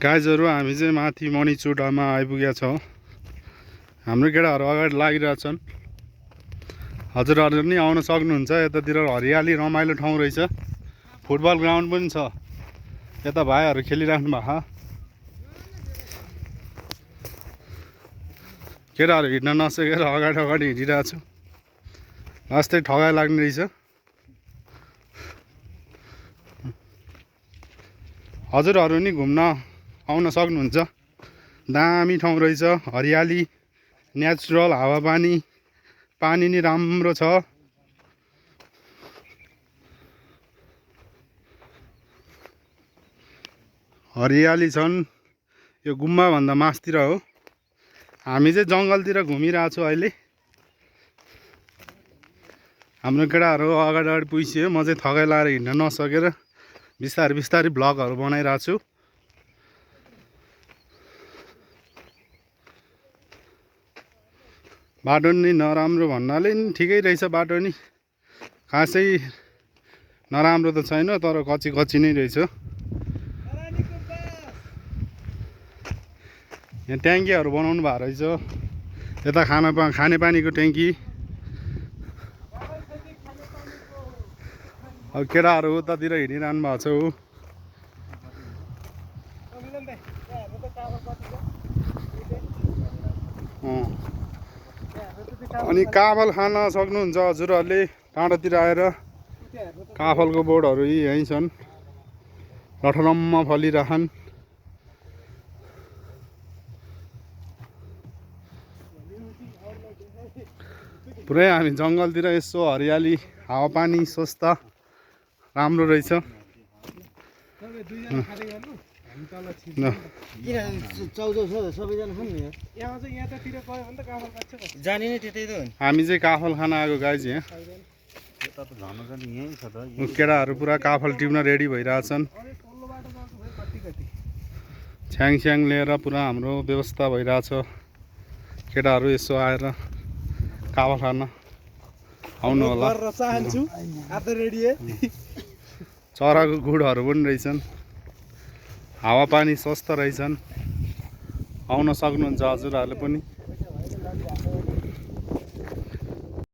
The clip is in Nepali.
गाइजहरू हामी चाहिँ माथि मणिचुडामा आइपुगेका छौँ। हाम्रो केटाहरू अगाडि लागिरहेछन्। हजुरहरू पनि आउन सक्नुहुन्छ। यतातिर हरियाली रमाइलो ठाउँ रहेछ। फुटबल ग्राउन्ड पनि छ। यता भाइहरू खेलिराख्नु भएको। केटाहरू हिँड्न नसकेर अगाडि हिँडिरहेको छु। लास्टै ठगाइ लाग्ने रहेछ। हजुरहरू नि घुम्न आउन सक्नुहुन्छ। दामी ठाउँ रहेछ। हरियाली, नेचुरल हावापानी, पानी नि राम्रो छ। हरियाली छन्। यो गुम्बा भन्दा मास्तिर हो। हामी चाहिँ जङ्गलतिर घुमिरहेको छु अहिले। हाम्रो केटाहरू अगाडि पुगिसक्यो। म चाहिँ थगाइ लाएर हिँड्न नसकेर बिस्तारै भ्लगहरू बनाइरहेको छु। बाटो नि नराम्रो भन्नाले नि ठिकै रहेछ। बाटो नि खासै नराम्रो त छैन, तर कच्ची नै रहेछ। यहाँ ट्याङ्कीहरू बनाउनु भएको रहेछ। यता खानेपानीको ट्याङ्की। अब केटाहरू उतातिर हिँडिरहनु भएको छ। अनि काफल खान सक्नुहुन्छ हजुरहरूले। टाढातिर आएर काफलको बोटहरू यहीँ छन्। लठरम्म फलिरहन्। पुरै हामी जङ्गलतिर यसो हरियाली, हावापानी स्वस्थ राम्रो रहेछ। हामी चाहिँ काफल खान आएको गाइज। यहाँ केटाहरू पुरा काफल टिप्न रेडी भइरहेछन्। छ्याङ लिएर पुरा हाम्रो व्यवस्था भइरहेछ। केटाहरू यसो आएर काफल खान आउनु होला। चराको गुडहरू पनि रहेछन्। हावापानी स्वस्थ रहेछन्। आउन सक्नुहुन्छ हजुरहरूले पनि।